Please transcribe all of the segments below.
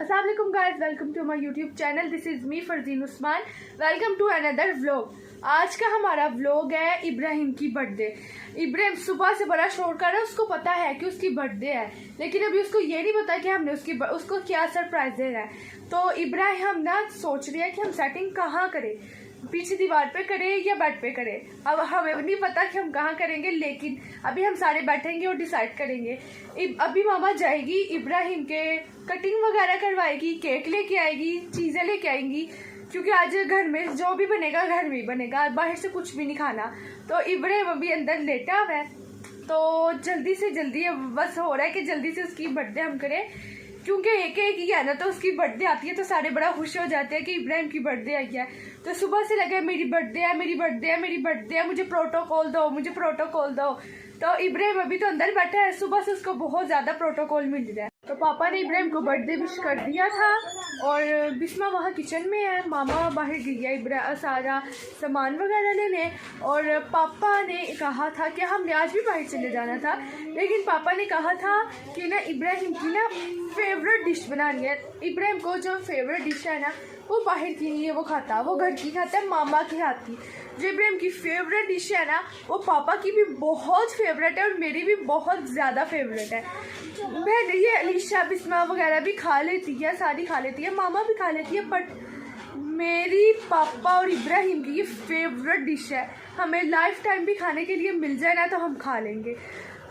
अस्सलाम वालेकुम guys, welcome to my YouTube channel. This is me Farzeen Usman. Welcome to another vlog. आज का हमारा व्लॉग है इब्राहिम की बर्थडे। इब्राहिम सुबह से बड़ा शोर कर रहा है, उसको पता है कि उसकी बर्थडे है, लेकिन अभी उसको ये नहीं पता कि हमने उसको क्या सरप्राइज देना है। तो इब्राहिम हम ना सोच रहे हैं कि हम सेटिंग कहाँ करें, पीछे दीवार पे करें या बेड पे करें। अब हमें नहीं पता कि हम कहाँ करेंगे, लेकिन अभी हम सारे बैठेंगे और डिसाइड करेंगे। अभी मामा जाएगी, इब्राहिम के कटिंग वगैरह करवाएगी, केक लेके आएगी, चीज़ें लेके आएंगी, क्योंकि आज घर में जो भी बनेगा घर में ही बनेगा, बाहर से कुछ भी नहीं खाना। तो इब्राहिम अभी अंदर लेटा हुआ है, तो जल्दी से जल्दी बस हो रहा है कि जल्दी से उसकी बर्थडे हम करें, क्योंकि एक ही है ना। तो उसकी बर्थडे आती है तो सारे बड़ा खुश हो जाते हैं कि इब्राहिम की बर्थडे आई है। तो सुबह से लगे मेरी बर्थडे है, मेरी बर्थडे है, मेरी बर्थडे है, मुझे प्रोटोकॉल दो, मुझे प्रोटोकॉल दो। तो इब्राहिम अभी तो अंदर बैठा है, सुबह से उसको बहुत ज़्यादा प्रोटोकॉल मिल रहा है। तो पापा ने इब्राहिम को बर्थडे विश कर दिया था और बिस्मा वहाँ किचन में है, मामा बाहर गया सारा सामान वगैरह लेने। और पापा ने कहा था कि हमने आज भी बाहर चले जाना था, लेकिन पापा ने कहा था कि ना इब्राहिम की ना फेवरेट डिश बनानी है। इब्राहिम को जो फेवरेट डिश है ना वो बाहर की नहीं है, वो खाता, वो घर की खाता है, मामा के हाथ की। जो इब्राहिम की फेवरेट डिश है ना वो पापा की भी बहुत फेवरेट है और मेरी भी बहुत ज़्यादा फेवरेट है। बहन ये अलीशा बिस्मा वगैरह भी खा लेती है, सारी खा लेती है, मामा भी खा लेती है, बट मेरी पापा और इब्राहिम की ये फेवरेट डिश है। हमें लाइफ टाइम भी खाने के लिए मिल जाए ना तो हम खा लेंगे।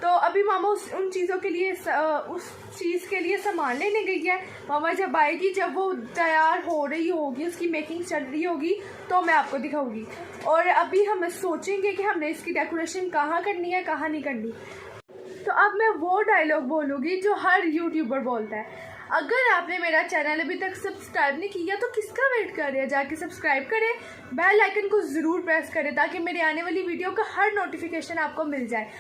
तो अभी मामा उन चीज़ों के लिए उस चीज़ के लिए सामान लेने गई है। मामा जब आएगी, जब वो तैयार हो रही होगी, उसकी मेकिंग चल रही होगी, तो मैं आपको दिखाऊंगी। और अभी हम सोचेंगे कि हमने इसकी डेकोरेशन कहाँ करनी है, कहाँ नहीं करनी। तो अब मैं वो डायलॉग बोलूँगी जो हर यूट्यूबर बोलता है। अगर आपने मेरा चैनल अभी तक सब्सक्राइब नहीं किया तो किसका वेट कर रहे हैं, जाके सब्सक्राइब करें, बेल आइकन को ज़रूर प्रेस करें ताकि मेरी आने वाली वीडियो का हर नोटिफिकेशन आपको मिल जाए।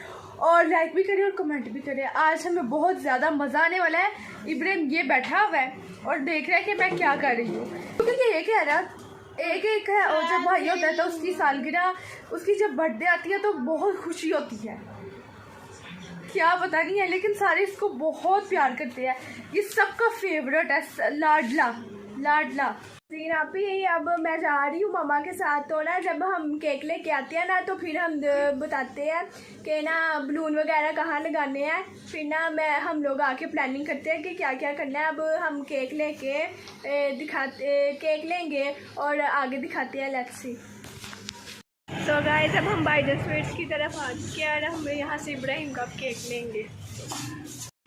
और लाइक भी करें और कमेंट भी करें। आज हमें बहुत ज़्यादा मज़ा आने वाला है। इब्राहिम ये बैठा हुआ है और देख रहा है कि मैं क्या कर रही हूँ, क्योंकि एक है ना, एक है। और जब भाई होता है तो उसकी सालगिरह, उसकी जब बर्थडे आती है तो बहुत खुशी होती है, क्या पता नहीं है, लेकिन सारे इसको बहुत प्यार करते हैं। ये सबका फेवरेट है, लाडला लाडला। सीन आप ही। अब मैं जा रही हूँ मामा के साथ। तो ना जब हम केक लेके आते हैं ना तो फिर हम बताते हैं कि ना बलून वगैरह कहाँ लगाने हैं। फिर ना हम लोग आके प्लानिंग करते हैं कि क्या क्या करना है। अब हम केक लेके केक लेंगे और आगे दिखाते हैं। Let's see. तो गाइस अब हम बाइडन स्वीट्स की तरफ आ चुके हैं और हम यहाँ से इब्राहिम का केक लेंगे।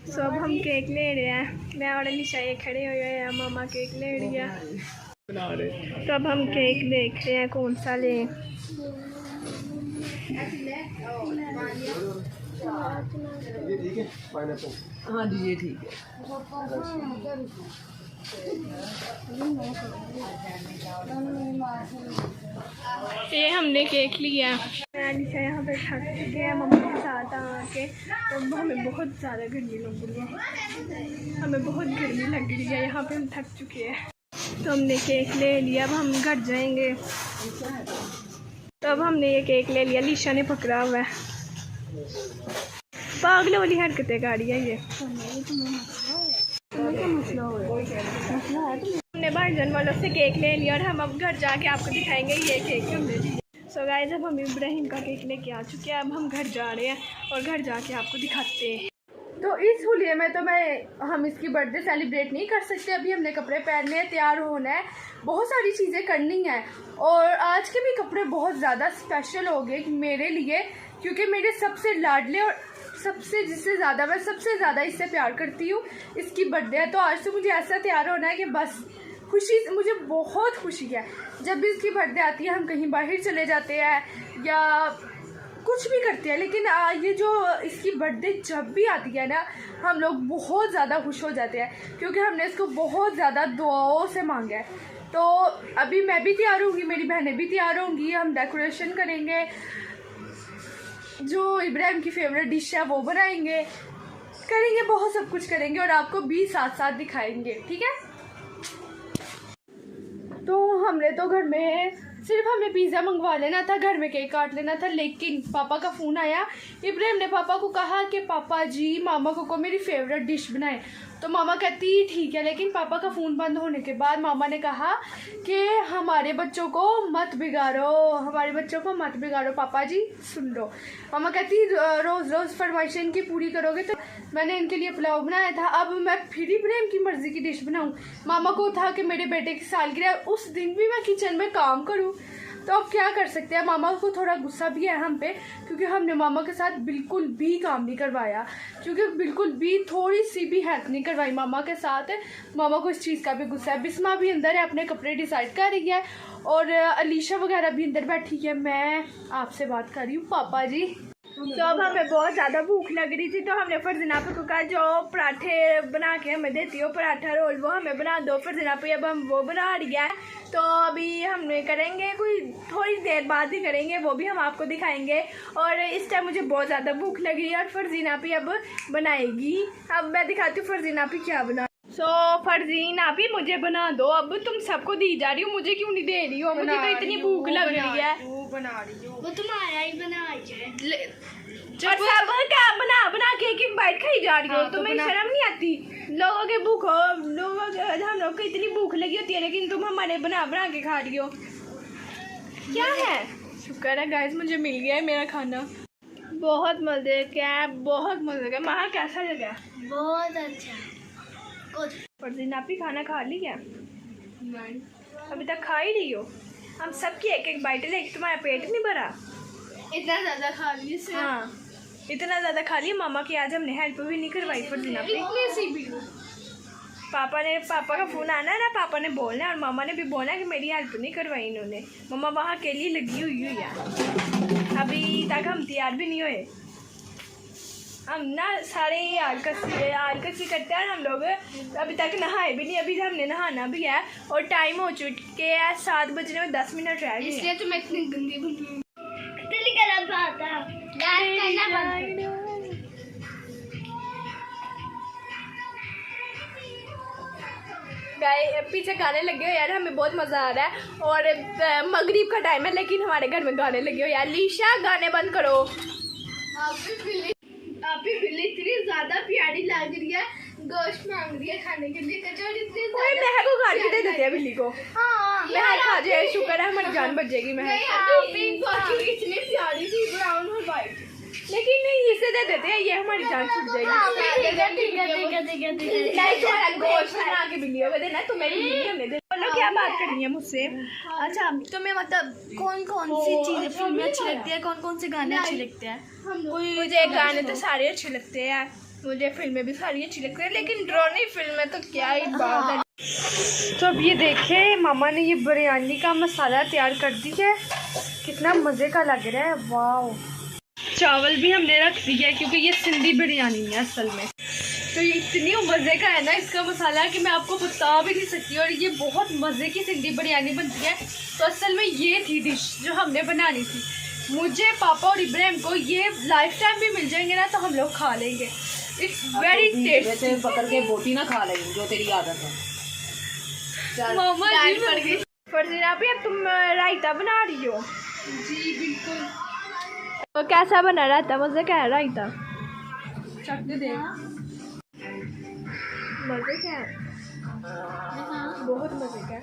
तो अब हम केक ले रहे हैं, मैं और अलीशा ये खड़े हुए हैं, मामा केक ले रही है। तो अब हम केक देख रहे हैं कौन सा लें। हाँ जी ये ठीक है। ये हमने केक लिया। अलीशा यहाँ पे थक चुके हैं मम्मी के साथ आके, तो हमें बहुत ज़्यादा गर्मी लग रही है, हमें बहुत गर्मी लग रही है, यहाँ पे हम थक चुके हैं। तो हमने केक ले लिया, अब हम घर जाएंगे। तो अब हमने ये केक ले लिया, अलीशा ने पकड़ा हुआ है, पागल वाली हरकतें कर रही है ये। हमने भाईजान वालों से केक ले लिया और हम अब घर जाके आपको दिखाएंगे ये केक हमने लिया। सो गाइस अब हम इब्राहिम का केक लेके आ चुके हैं, अब हम घर जा रहे हैं और घर जाके आपको दिखाते हैं। तो इस होलिये में तो हम इसकी बर्थडे सेलिब्रेट नहीं कर सकते। अभी हमने कपड़े पहनने हैं, तैयार होना है, बहुत सारी चीज़ें करनी हैं। और आज के भी कपड़े बहुत ज़्यादा स्पेशल हो गए मेरे लिए, क्योंकि मेरे सबसे लाडले और सबसे जिससे ज़्यादा मैं सबसे ज़्यादा इससे प्यार करती हूँ, इसकी बर्थडे है। तो आज तो मुझे ऐसा तैयार होना है कि बस खुशी, मुझे बहुत खुशी है। जब भी इसकी बर्थडे आती है हम कहीं बाहर चले जाते हैं या कुछ भी करते हैं, लेकिन ये जो इसकी बर्थडे जब भी आती है ना हम लोग बहुत ज़्यादा खुश हो जाते हैं, क्योंकि हमने इसको बहुत ज़्यादा दुआओं से मांगा है। तो अभी मैं भी तैयार होंगी, मेरी बहनें भी तैयार होंगी, हम डेकोरेशन करेंगे, जो इब्राहिम की फेवरेट डिश है वो बनाएंगे, करेंगे, बहुत सब कुछ करेंगे और आपको भी साथ साथ दिखाएंगे, ठीक है। तो हमने तो घर में सिर्फ हमें पिज़्ज़ा मंगवा लेना था, घर में केक काट लेना था, लेकिन पापा का फ़ोन आया। इब्राहिम ने पापा को कहा कि पापा जी मामा को मेरी फेवरेट डिश बनाए। तो मामा कहती ठीक है, लेकिन पापा का फ़ोन बंद होने के बाद मामा ने कहा कि हमारे बच्चों को मत बिगाड़ो, हमारे बच्चों को मत बिगाड़ो, पापा जी सुन लो। मामा कहती रोज़ रोज़ फरमाइशें इनकी पूरी करोगे। तो मैंने इनके लिए पुलाव बनाया था, अब मैं फिर इब्राहिम की मर्ज़ी की डिश बनाऊँ। मामा को था कि मेरे बेटे की सालगिरह, उस दिन भी मैं किचन में काम करूँ, तो अब क्या कर सकते हैं। मामा को थोड़ा गुस्सा भी है हम पे, क्योंकि हमने मामा के साथ बिल्कुल भी काम नहीं करवाया, क्योंकि बिल्कुल भी थोड़ी सी भी हेल्प नहीं करवाई मामा के साथ। मामा को इस चीज़ का भी गुस्सा है। बिस्मा भी अंदर है, अपने कपड़े डिसाइड कर रही है, और अलीशा वगैरह भी अंदर बैठी है। मैं आपसे बात कर रही हूँ पापा जी। तो अब हमें बहुत ज़्यादा भूख लग रही थी, तो हमने फरजीना पे को कहा जो पराठे बना के हमें देती हो, पराठा रोल, वो हमें बना दो। फरजीना पे अब हम वो बना रही है, तो अभी हमने करेंगे, कोई थोड़ी देर बाद ही करेंगे, वो भी हम आपको दिखाएंगे। और इस टाइम मुझे बहुत ज़्यादा भूख लगी है और फरजीना पे अब बनाएगी। अब मैं दिखाती हूँ फरजीना पे क्या बना। फरजीना भी मुझे बना दो, अब तुम सबको दी जा रही हो, मुझे क्यों नहीं दे रही हो? मुझे तो इतनी भूख लग रही है। बना रही हो, वो तुम्हारा ही बनाया और सब क्या बना बना के एक बाइट खाई जा रही हो। तुम्हें शर्म नहीं आती? लोगों के भूख हो, लोगों के, हम लोग को इतनी भूख लगी होती है, लेकिन तुम हमारे बना बना के खा रही हो, क्या है? शुक्र है गाइस मुझे मिल गया है मेरा खाना। बहुत मजे का, बहुत मजे का। महा कैसा लगा? बहुत अच्छा। फरजीना भी खाना खा लिया? नहीं, अभी तक खा ही रही हो। हम सबकी एक एक बाइट ले, तुम्हारा पेट नहीं भरा? इतना ज़्यादा खा ली से। हाँ, इतना ज़्यादा खा लिया। मामा की आज हमने हेल्प भी नहीं करवाई फरजीना पे। पापा का फ़ोन आना है ना, पापा ने बोलना है, और मामा ने भी बोला कि मेरी हेल्प नहीं करवाई इन्होंने। मामा वहाँ के लिए लगी हुई है, अभी तक हम तैयार भी नहीं हुए। हम ना सारे आलकसी करते हैं हम लोग, अभी तक नहाए भी नहीं। अभी हमने नहाना भी है और टाइम हो चुके हैं 7 बजने में 10 मिनट रह गए, इसलिए तो मैं इतनी गंदी बनी। पीछे गाने लगे हो यार, हमें बहुत मज़ा आ रहा है। और मगरिब का टाइम है, लेकिन हमारे घर में गाने लगे हो यार। लीशा गाने बंद करो। आपकी बिल्ली इतनी ज्यादा प्यारी लग रही है, गोश्त मांग रही है खाने के लिए। कचौड़ी इतनी महक को काट के दे देते हैं बिल्ली को। हाँ महक खा जाए, शुक्र है हमारी जान बच जाएगी। इतनी प्यारी थी, ब्राउन और व्हाइट। लेकिन नहीं, इसे दे देते हैं, ये हमारी जान छूट जाएगी। नहीं, तुम्हारा गोश्त बना के बिल्लियों को देना, तुम्हें बिल्ली हमने दे। बोलो क्या बात करनी है मुझसे? अच्छा, तुम्हें मतलब कौन कौन सी चीजें फिल्में अच्छी लगती है, कौन कौन से गाने अच्छे लगते हैं? मुझे गाने तो सारे अच्छे लगते हैं, मुझे फिल्में भी सारी अच्छी लगती है, लेकिन ड्रोनी फिल्में तो क्या ही बात है। तो अब ये देखे, मामा ने ये बिरयानी का मसाला तैयार कर दिया है, कितना मज़े का लग रहा है। वाह, चावल भी हमने रख दिया है, क्योंकि ये सिंधी बिरयानी है असल में। तो ये इतनी मज़े का है ना इसका मसाला कि मैं आपको बता भी नहीं सकती। और ये बहुत मज़े की सिंधी बिरयानी बनती है। तो असल में ये थी डिश जो हमने बनानी थी। मुझे, पापा और इब्राहिम को ये लाइफ टाइम भी मिल जाएंगे ना, तो हम लोग खा लेंगे। It's very tasty. पकड़ के बोटी ना खा लेंगे, जो तेरी आदत है। मामा जी पड़ गई। फरजीना भी, अब तुम रायता बना रही हो? जी बिल्कुल। तो कैसा बना रायता? मज़े का है रायता? चखते दे। मज़े का है, बहुत मज़े का है।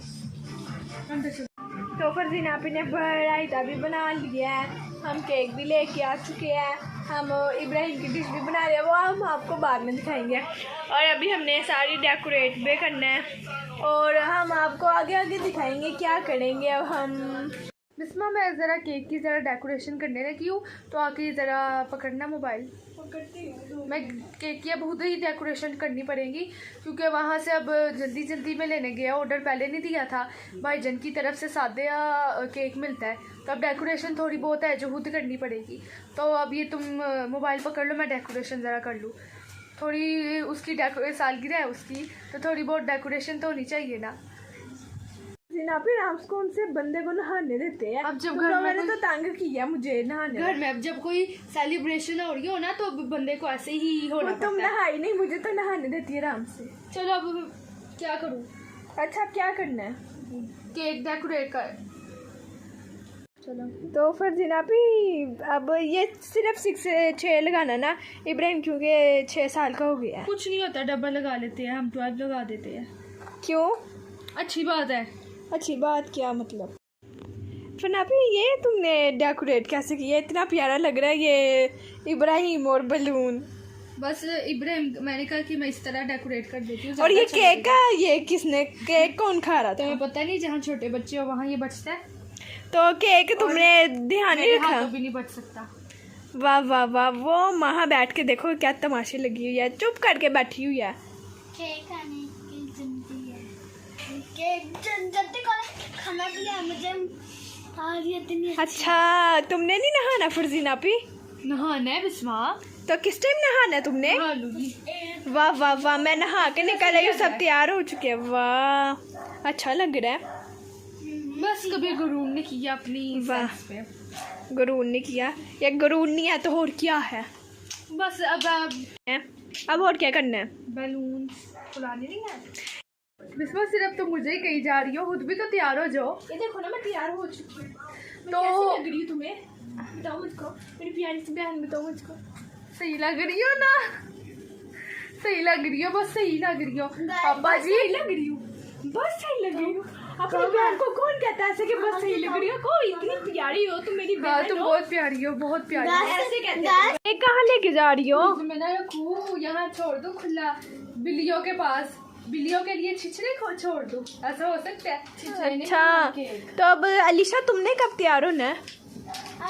तो फरजीना भी ने रायता भी बना लिया है, हम केक भी लेके आ चुके हैं, हम इब्राहिम की डिश भी बना रहे हैं, वो हम आपको बाद में दिखाएंगे। और अभी हमने सारी डेकोरेट भी करना है, और हम आपको आगे आगे दिखाएंगे क्या करेंगे। अब हम बिस्मा, मैं ज़रा केक की ज़रा डेकोरेशन करने लगी हूँ, तो आके ज़रा पकड़ना मोबाइल। मैं केक की अब खुद ही डेकोरेशन करनी पड़ेगी, क्योंकि वहाँ से अब जल्दी जल्दी में लेने गया, ऑर्डर पहले नहीं दिया था। भाईजान की तरफ से सादे केक मिलता है, तो अब डेकोरेशन थोड़ी बहुत है जो खुद करनी पड़ेगी। तो अब ये तुम मोबाइल पकड़ लो, मैं डेकोरेशन ज़रा कर लूँ। थोड़ी उसकी सालगिरह है उसकी, तो थोड़ी बहुत डेकोरेशन तो होनी चाहिए ना। राम्स कौन से बंदे को नहाने देते हैं? अब जब घर में तो तंग किया मुझे नहाने। घर में अब जब कोई सेलिब्रेशन हो रही हो ना, तो बंदे को ऐसे ही होना पड़ता है। तुम नहाई नहीं, मुझे तो नहाने देती है राम से। चलो अब क्या करूँ? अच्छा, क्या करना है? केक डेकोरेट कर। चलो तो फरजीना भी अब ये सिर्फ 6 लगाना ना इब्राहिम, क्योंकि 6 साल का हो गया है। कुछ नहीं होता, डबल लगा लेते हैं हम, 12 लगा देते हैं। क्यों? अच्छी बात है। अच्छी बात क्या मतलब? फनापी ये तुमने डेकोरेट कैसे किया? इतना प्यारा लग रहा है ये इब्राहिम और बलून। बस इब्राहिम, मैंने कहा कि मैं इस तरह डेकोरेट कर देती हूँ। और ये केक का ये किसने, केक कौन खा रहा था? तुम्हें पता नहीं, जहाँ छोटे बच्चे हो वहाँ ये बचता है। तो केक तुमने ध्यान नहीं मेरे रखा? हाथों भी नहीं बच सकता। वाह वाह वाह, वो वहाँ बैठ के देखो क्या तमाशे लगी हुई है, चुप करके बैठी हुई है। केक आने की जिंदगी है, केक जल्दी खाना भी है मुझे। अच्छा तुमने नहीं नहाना फरजीना पी? नहाना है बिस्मा। तो किस टाइम नहाना है तुमने? नहा लूंगी। वाह वाह वाह, मैं नहा के निकल आई हूँ, सब तैयार हो चुके हैं। वाह अच्छा लग रहा है। बस कभी गुरूर ने किया अपनी वाह। सेंस पे। गुरूर ने किया, या गुरूर नहीं है तो और क्या है? बस अब और क्या करना है? बैलून फुलाने नहीं है। बिस्मा सिर्फ तो मुझे ही कही जा रही हो, खुद भी तो तैयार हो जाओ। ये देखो ना, मैं तैयार हो चुकी हूँ। तो लग रही हूँ तुम्हें? बताओ मुझको, मेरी प्यारी सी बहन, बताओ मुझको। सही लग रही हो ना? सही लग रही हो, बस सही लग रही हो। पापा जी सही लग रही हूँ, बस सही लग रही हूँ। अपनी बहन को कौन कहता है ऐसे कि बस सही लग रही हो? को इतनी प्यारी हो तुम, मेरी हाँ बहन तुम हो। बहुत प्यारी हो, बहुत प्यारी हो। ऐसे कहते हैं। ये कहाँ लेके जा रही हो? मैं ना रखूँ यहाँ, छोड़ दो खुला बिल्लियों के पास, बिल्लियों के लिए छिछड़े को छोड़ दो, ऐसा हो सकता है? छिछड़े नहीं अच्छा के। तो अब अलीशा तुमने कब तैयार होना है?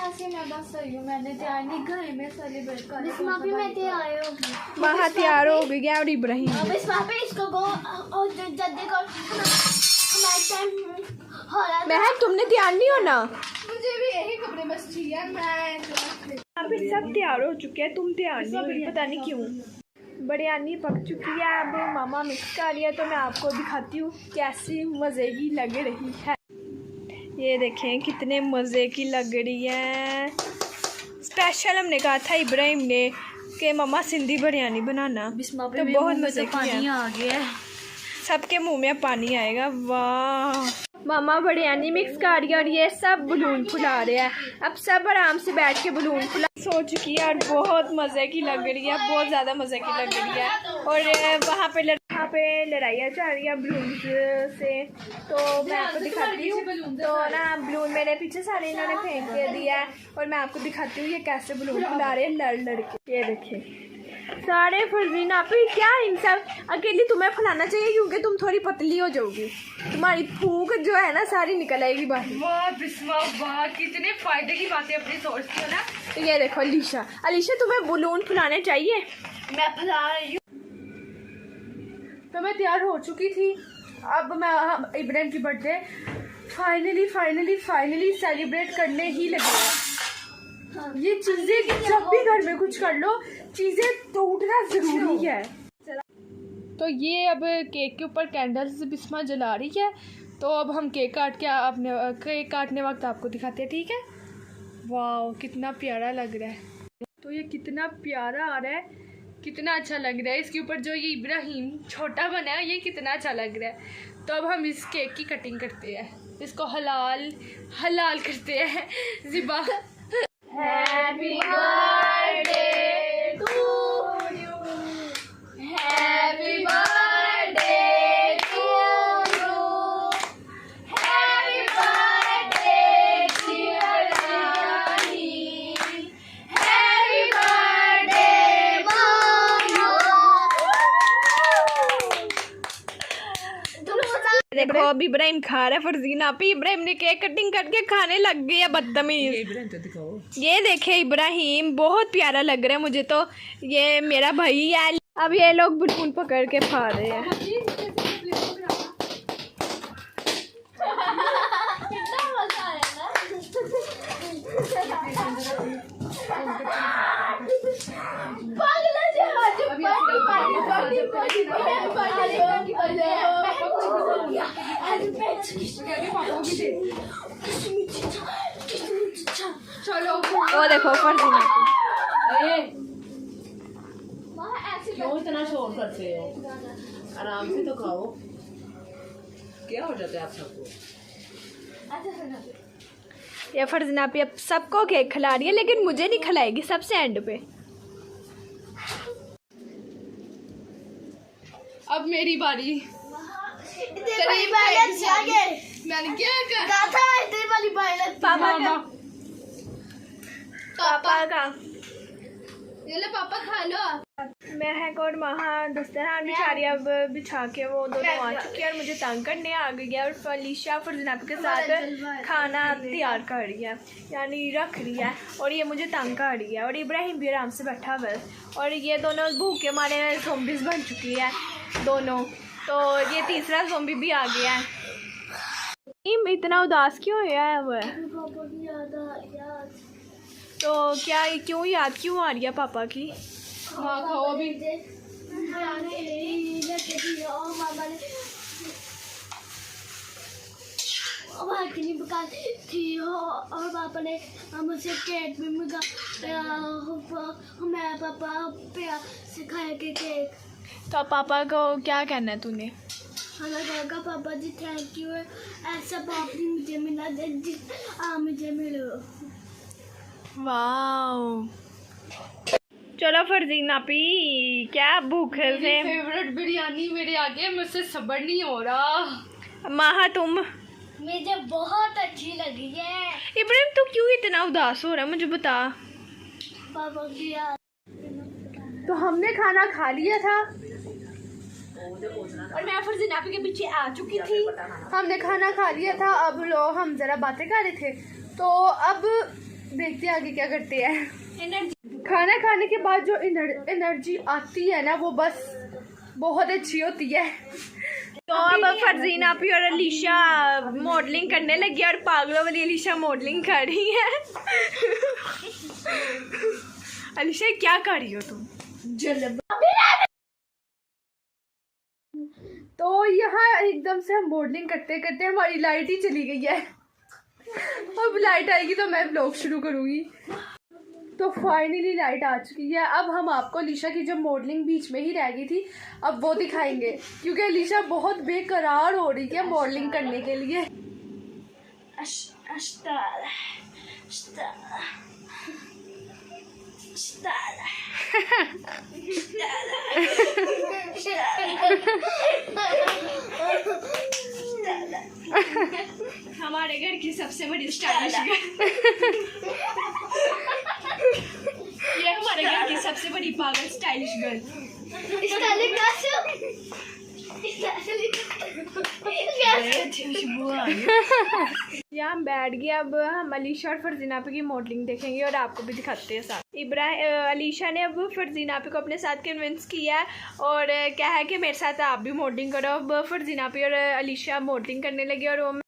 ऐसे मैं बस सही हूँ, मैंने तैयार नहीं, घर में सेलिब्रेट कर बिस्मा भी मैं तैयार होगी। वहाँ तैयार हो गया और इब्राहिम भी। बिस्मा पे इसको गो और जल्दी को हमारा टाइम हो रहा है। बहन तुमने तैयार नहीं होना? मुझे भी यही कपड़े बस चाहिए। मैं अभी सब तैयार हो चुके हैं, तुम तैयार नहीं हुई, पता नहीं क्यों। बिरयानी पक चुकी है, अब मामा मिक्स कर रही है, तो मैं आपको दिखाती हूँ कैसी मज़े की लग रही है। ये देखें कितने मज़े की लग रही है। स्पेशल हमने कहा था इब्राहिम ने कि मम्मा सिंधी बिरयानी बनाना, बिस्मा पे तो मेरे बहुत मुंह में मज़े तो की पानी है। आ गया है। सबके मुंह में पानी आएगा। वाह, मामा बिरयानी मिक्स कर रही है और ये सब बलून फुला रहे हैं। अब सब आराम से बैठ के बलून फुला सो चुकी है और बहुत मज़े की लग रही है, बहुत ज़्यादा मज़े की लग रही है। और वहाँ पे लड़ाइयाँ चल रही है बलून से, तो मैं आपको दिखाती हूँ। तो ना बलून मेरे पीछे सारे इन्होंने फेंक के दिया है और मैं आपको दिखाती हूँ ये कैसे बलून फुला रहे हैं लड़ के। ये देखिए सारे फरजीना पे क्या, इन सब अकेली तुम्हें फुलाना चाहिए क्योंकि तुम थोड़ी पतली हो जाओगी, तुम्हारी फूक जो है ना सारी निकल आएगी बाहर। वाह बिस्मा वाह, कितने फायदे की बातें अपनी सोचती हो ना। तो ये देखो अलीशा तुम्हें बलून फुलाने चाहिए? मैं फैला रही हूँ। तो मैं तैयार हो चुकी थी। अब मैं इब्राहिम की बर्थडे फाइनली सेलिब्रेट करने ही लगे हैं। ये चीज़ें जब भी घर में कुछ कर लो, चीज़ें टूटना ज़रूरी है। तो ये अब केक के ऊपर कैंडल्स बिस्मा जला रही है, तो अब हम केक काटने वक्त आपको दिखाते हैं, ठीक है? वाह कितना प्यारा लग रहा है। तो ये कितना प्यारा आ रहा है, कितना अच्छा लग रहा है। इसके ऊपर जो ये इब्राहिम छोटा बना है, ये कितना अच्छा लग रहा है। तो अब हम इस केक की कटिंग करते हैं, इसको हलाल करते हैं ज़िबा। Happy birthday to you, happy birthday to you, happy birthday dear Rani, happy birthday मामा। देखो अभी इब्राहिम खा रहा है, फरजीना पे इब्राहिम ने केक कटिंग करके खाने लग गया बदतमीज। ये देखे इब्राहिम बहुत प्यारा लग रहा है मुझे तो, ये मेरा भाई है। अब ये लोग बलून पकड़ के खा रहे हैं। चलो वो देखो फरजीना क्यों इतना शोर करते हो? आराम से तो खाओ, क्या हो जाता है आप सबको? ये फरजीना पे अब सबको केक खिला रही है, लेकिन मुझे नहीं खिलाएगी, सबसे एंड पे। अब मेरी बारी। तेरी वाली आगे मैंने क्या कहा? गाथा तेरी वाली वाली पापा का, पापा का। ये ले पापा खा लो। महक और महा दस्तरखान बिछारी अब बिछा के वो दोनों आ चुके हैं और मुझे तंग करने आ गई है। और फलीशा फरजीना के साथ खाना तैयार कर रही है, यानी रख रही है, और ये मुझे तंग कर रही है। और इब्राहिम भी आराम से बैठा हुआ है, और ये दोनों भूखे मारे ज़ोंबीज़ बन चुकी है दोनों। तो ये तीसरा ज़ोंबी भी आ गया है। इतना उदास क्यों है वो? पापा की याद तो क्या क्यों याद क्यों आ रही है पापा की? हाँ खाओ अभी। थी और पापा ने मुझे केक भी मंगा, मैं पापा पे सिखाया के केक। तो पापा को क्या कहना है तूने? हमें कहा पापा जी थैंक यू, ऐसा पाप नहीं मुझे मिला मुझे मिलो। वाओ, चलो फरजीना पी, क्या भूख से? फेवरेट बिरयानी मेरे आगे, मुझसे सब्र नहीं हो रहा। माहा तुम? मुझे बहुत अच्छी लगी है। इब्राहिम तू क्यों इतना उदास हो रहा है, मुझे बता। पापा की याद। तो हमने खाना खा लिया था और मैं फरजीना पी के पीछे आ चुकी थी। हमने खाना खा लिया था, अब लो हम जरा बातें कर रहे थे। तो अब देखते हैं आगे क्या करते हैं। खाना खाने के बाद जो एनर्जी आती है ना, वो बस बहुत अच्छी होती है। तो अब फरजीना पी और अलीशा मॉडलिंग करने लगी, और पागलों वाली अलीशा मॉडलिंग कर रही है। अलीशा क्या कर रही हो तुम? तो यहाँ एकदम से हम मॉडलिंग करते करते हमारी लाइट ही चली गई है। अब लाइट आएगी तो मैं व्लॉग शुरू करूँगी। तो फाइनली लाइट आ चुकी है। अब हम आपको अलीशा की जो मॉडलिंग बीच में ही रह गई थी, अब वो दिखाएंगे, क्योंकि अलीशा बहुत बेकरार हो रही है मॉडलिंग करने के लिए। हमारे घर की सबसे बड़ी स्टाइलिश गर्ल। ये हमारे घर की सबसे बड़ी पागल स्टाइलिश गर्ल। यहाँ हम बैठ गए। अब हम अलीशा और फरजीना पे की मॉडलिंग देखेंगे और आपको भी दिखाते हैं साथ। अलीशा ने अब फरजीना पे को अपने साथ कन्विंस किया है और कहा है कि मेरे साथ आप भी मॉडलिंग करो। अब फरजीना पे और अलीशा मॉडलिंग करने लगे और वो